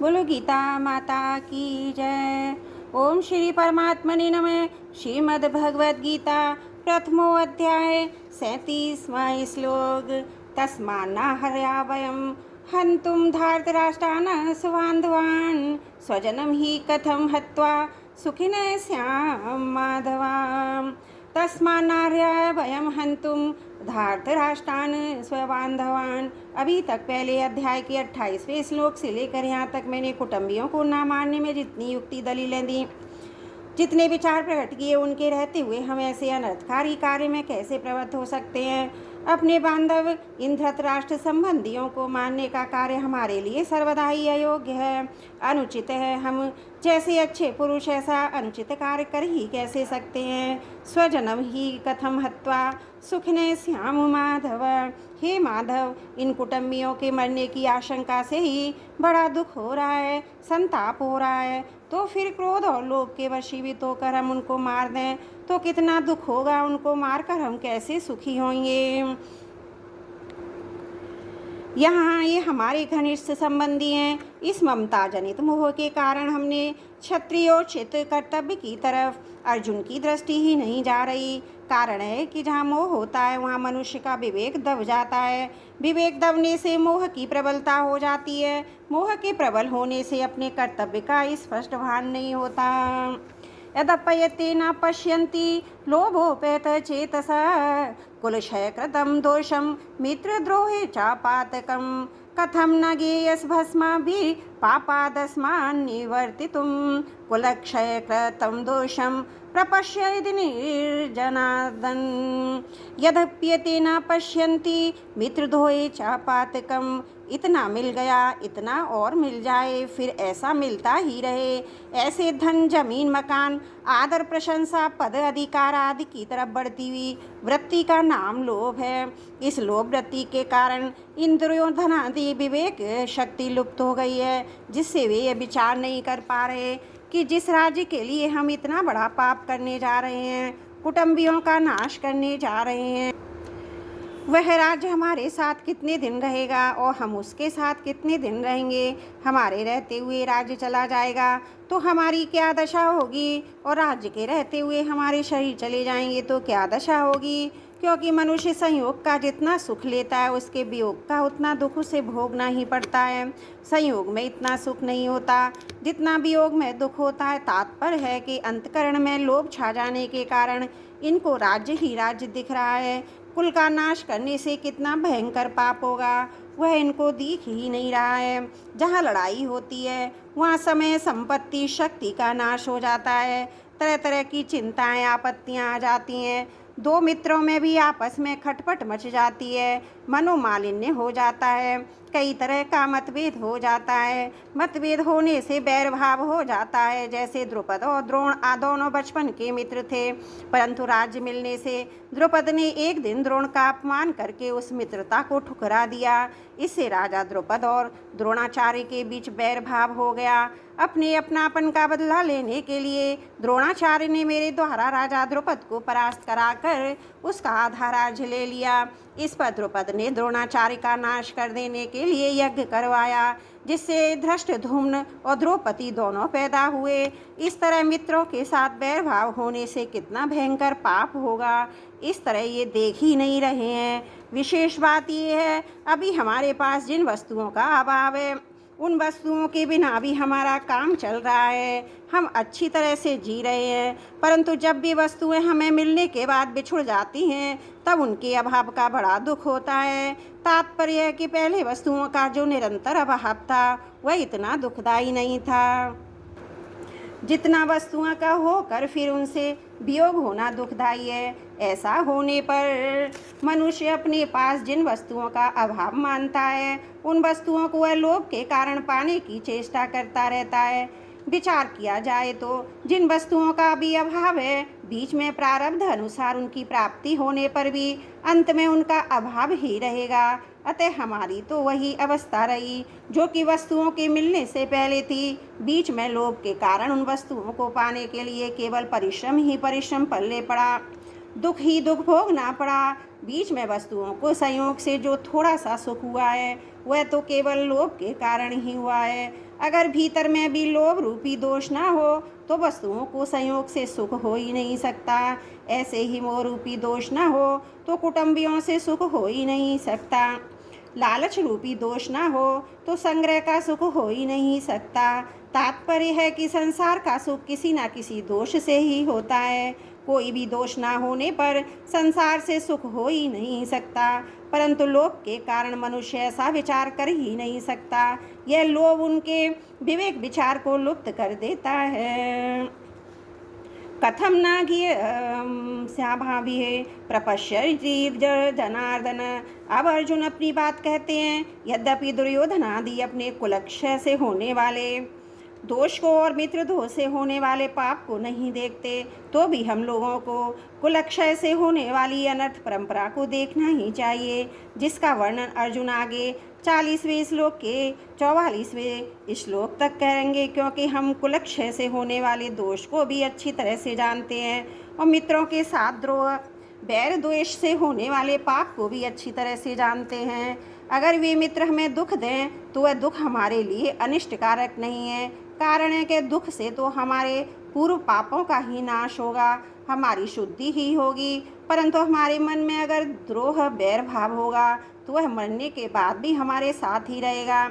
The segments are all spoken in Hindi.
बोलो गीता माता की जय। ओम श्री परमात्मने नमः। श्रीमद् भगवद गीता प्रथमो अध्याय 37वां श्लोक। तस्मान्नाहर्या वयं हन्तुं धार्तराष्ट्रान् स्वबान्धवान् स्वजनं हि कथं हत्वा सुखिनः स्याम माधवा। तस्मान्नाहर्या वयं हन्तुं धार्तराष्ट्रान् स्वबान्धवान्। अभी तक पहले अध्याय के 28वें श्लोक से लेकर यहाँ तक मैंने कुटुंबियों को ना मारने में जितनी युक्ति दलीलें दी, जितने विचार प्रकट किए, उनके रहते हुए हम ऐसे अनर्थकारी कार्य में कैसे प्रवृत्त हो सकते हैं। अपने बांधव इन धृतराष्ट्र संबंधियों को मानने का कार्य हमारे लिए सर्वदा ही अयोग्य है, अनुचित है। हम जैसे अच्छे पुरुष ऐसा अनुचित कार्य कर ही कैसे सकते हैं। स्वजनम ही कथम हत्वा सुखने श्याम माधव। हे माधव, इन कुटुंबियों के मरने की आशंका से ही बड़ा दुख हो रहा है, संताप हो रहा है। तो फिर क्रोध और लोभ के वशीभूत होकर हम उनको मार दें तो कितना दुख होगा। उनको मारकर हम कैसे सुखी होंगे। यहाँ ये हमारे घनिष्ठ संबंधी हैं। इस ममता जनित मोह के कारण हमने क्षत्रियोचित कर्तव्य की तरफ अर्जुन की दृष्टि ही नहीं जा रही। कारण है कि जहाँ मोह होता है वहाँ मनुष्य का विवेक दब जाता है। विवेक दबने से मोह की प्रबलता हो जाती है। मोह के प्रबल होने से अपने कर्तव्य का स्पष्ट भान नहीं होता। यदपयते न पश्यन्ति लोभोपेत चेतसा कुलक्षय कृतं दोषं मित्रद्रोहे चापातकं कथं न गेयस भस्माभिः पापादस्मान् निवर्तितुं कुलक्षय कृतं दोषं प्रपश्यति निर्जनार्दन। यद्यप्यते न पश्यन्ति मित्रद्रोहे चापातकं। इतना मिल गया, इतना और मिल जाए, फिर ऐसा मिलता ही रहे। ऐसे धन, जमीन, मकान, आदर, प्रशंसा, पद, अधिकार आदि की तरफ बढ़ती हुई वृत्ति का नाम लोभ है। इस लोभ वृत्ति के कारण इंद्रियों, धन आदि विवेक शक्ति लुप्त हो गई है, जिससे वे ये विचार नहीं कर पा रहे कि जिस राज्य के लिए हम इतना बड़ा पाप करने जा रहे हैं, कुटुंबियों का नाश करने जा रहे हैं, वह राज्य हमारे साथ कितने दिन रहेगा और हम उसके साथ कितने दिन रहेंगे। हमारे रहते हुए राज्य चला जाएगा तो हमारी क्या दशा होगी, और राज्य के रहते हुए हमारे शरीर चले जाएंगे तो क्या दशा होगी। क्योंकि मनुष्य संयोग का जितना सुख लेता है उसके वियोग का उतना दुख उसे भोगना ही पड़ता है। संयोग में इतना सुख नहीं होता जितना वियोग में दुख होता है। तात्पर्य है कि अंतकरण में लोभ छा जाने के कारण इनको राज्य ही राज्य दिख रहा है। कुल का नाश करने से कितना भयंकर पाप होगा वह इनको दिख ही नहीं रहा है। जहाँ लड़ाई होती है वहाँ समय, संपत्ति, शक्ति का नाश हो जाता है। तरह तरह की चिंताएं, आपत्तियाँ आ जाती हैं। दो मित्रों में भी आपस में खटपट मच जाती है। मनोमालिन्य हो जाता है। कई तरह का मतभेद हो जाता है। मतभेद होने से बैर भाव हो जाता है। जैसे द्रुपद और द्रोण दोनों बचपन के मित्र थे, परंतु राज्य मिलने से द्रुपद ने एक दिन द्रोण का अपमान करके उस मित्रता को ठुकरा दिया। इससे राजा द्रुपद और द्रोणाचार्य के बीच बैर भाव हो गया। अपने अपनापन का बदला लेने के लिए द्रोणाचार्य ने मेरे द्वारा राजा द्रुपद को परास्त कराकर उसका आधा राज्य ले लिया। इस पर द्रुपद ने द्रोणाचार्य का नाश कर देने के लिए यज्ञ करवाया, जिससे धृष्टद्युम्न और द्रौपदी दोनों पैदा हुए। इस तरह मित्रों के साथ बैर भाव होने से कितना भयंकर पाप होगा, इस तरह ये देख ही नहीं रहे हैं। विशेष बात यह है, अभी हमारे पास जिन वस्तुओं का अभाव है उन वस्तुओं के बिना भी हमारा काम चल रहा है। हम अच्छी तरह से जी रहे हैं, परंतु जब भी वस्तुएं हमें मिलने के बाद बिछुड़ जाती हैं तब उनके अभाव का बड़ा दुख होता है। तात्पर्य है कि पहले वस्तुओं का जो निरंतर अभाव था वह इतना दुखदायी नहीं था जितना वस्तुओं का होकर फिर उनसे वियोग होना दुखदायी है। ऐसा होने पर मनुष्य अपने पास जिन वस्तुओं का अभाव मानता है उन वस्तुओं को वह लोभ के कारण पाने की चेष्टा करता रहता है। विचार किया जाए तो जिन वस्तुओं का भी अभाव है, बीच में प्रारब्ध अनुसार उनकी प्राप्ति होने पर भी अंत में उनका अभाव ही रहेगा। अतः हमारी तो वही अवस्था रही जो कि वस्तुओं के मिलने से पहले थी। बीच में लोभ के कारण उन वस्तुओं को पाने के लिए केवल परिश्रम ही परिश्रम पलने पड़ा, दुख ही दुख भोगना पड़ा। बीच में वस्तुओं को संयोग से जो थोड़ा सा सुख हुआ है वह तो केवल लोभ के कारण ही हुआ है। अगर भीतर में भी लोभ रूपी दोष ना हो तो वस्तुओं को संयोग से सुख हो ही नहीं सकता। ऐसे ही मोह रूपी दोष ना हो तो कुटुंबियों से सुख हो ही नहीं सकता। लालच रूपी दोष ना हो तो संग्रह का सुख हो ही नहीं सकता। तात्पर्य है कि संसार का सुख किसी न किसी दोष से ही होता है। कोई भी दोष ना होने पर संसार से सुख हो ही नहीं सकता। परंतु लोभ के कारण मनुष्य ऐसा विचार कर ही नहीं सकता। यह लोभ उनके विवेक विचार को लुप्त कर देता है। कथम न स्याभावी है प्रपश्य जीव जनार्दन। अब अर्जुन अपनी बात कहते हैं। यद्यपि दुर्योधन आदि अपने कुलक्षय से होने वाले दोष को और मित्र दोष से होने वाले पाप को नहीं देखते, तो भी हम लोगों को कुलक्षय से होने वाली अनर्थ परंपरा को देखना ही चाहिए, जिसका वर्णन अर्जुन आगे 40वें श्लोक के 44वें श्लोक तक करेंगे। क्योंकि हम कुलक्षय से होने वाले दोष को भी अच्छी तरह से जानते हैं और मित्रों के साथ द्रोह बैर द्वेष से होने वाले पाप को भी अच्छी तरह से जानते हैं। अगर वे मित्र हमें दुख दें तो वह दुख हमारे लिए अनिष्टकारक नहीं है। कारण है कि दुख से तो हमारे पूर्व पापों का ही नाश होगा, हमारी शुद्धि ही होगी। परंतु हमारे मन में अगर द्रोह बैर भाव होगा तो वह मरने के बाद भी हमारे साथ ही रहेगा,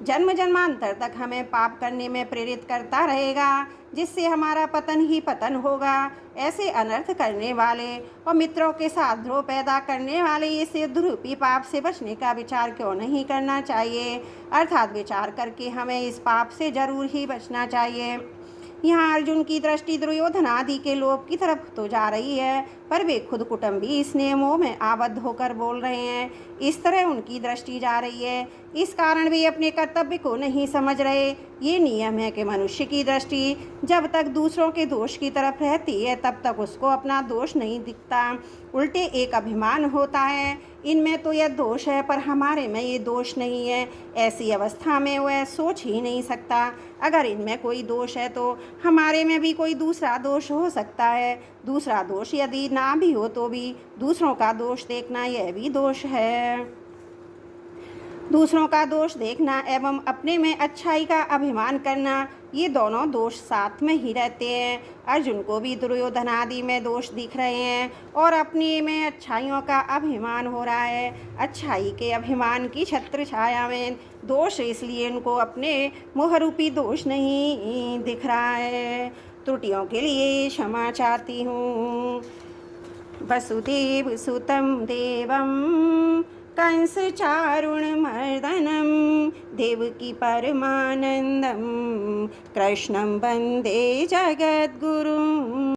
जन्म जन्मांतर तक हमें पाप करने में प्रेरित करता रहेगा, जिससे हमारा पतन ही पतन होगा। ऐसे अनर्थ करने वाले और मित्रों के साथ द्रोह पैदा करने वाले इस रूपी पाप से बचने का विचार क्यों नहीं करना चाहिए। अर्थात विचार करके हमें इस पाप से जरूर ही बचना चाहिए। यहाँ अर्जुन की दृष्टि दुर्योधन आदि के लोभ की तरफ तो जा रही है, पर वे खुद कुटुंबी इस नियमों में आबद्ध होकर बोल रहे हैं। इस तरह उनकी दृष्टि जा रही है, इस कारण वे अपने कर्तव्य को नहीं समझ रहे। ये नियम है कि मनुष्य की दृष्टि जब तक दूसरों के दोष की तरफ रहती है तब तक उसको अपना दोष नहीं दिखता, उल्टे एक अभिमान होता है, इनमें तो यह दोष है पर हमारे में ये दोष नहीं है। ऐसी अवस्था में वह सोच ही नहीं सकता अगर इनमें कोई दोष है तो हमारे में भी कोई दूसरा दोष हो सकता है। दूसरा दोष यदि ना भी हो तो भी दूसरों का दोष देखना यह भी दोष है। दूसरों का दोष देखना एवं अपने में अच्छाई का अभिमान करना, ये दोनों दोष साथ में ही रहते हैं। अर्जुन को भी दुर्योधन आदि में दोष दिख रहे हैं और अपने में अच्छाइयों का अभिमान हो रहा है। अच्छाई के अभिमान की छत्र छाया में दोष, इसलिए उनको अपने मोहरूपी दोष नहीं दिख रहा है। त्रुटियों के लिए क्षमा चाहती हूँ। वसुदेव सुतं देवं कंस चारुणमर्दनं देवकी परमानंदं कृष्णं वंदे जगद्गुरुं।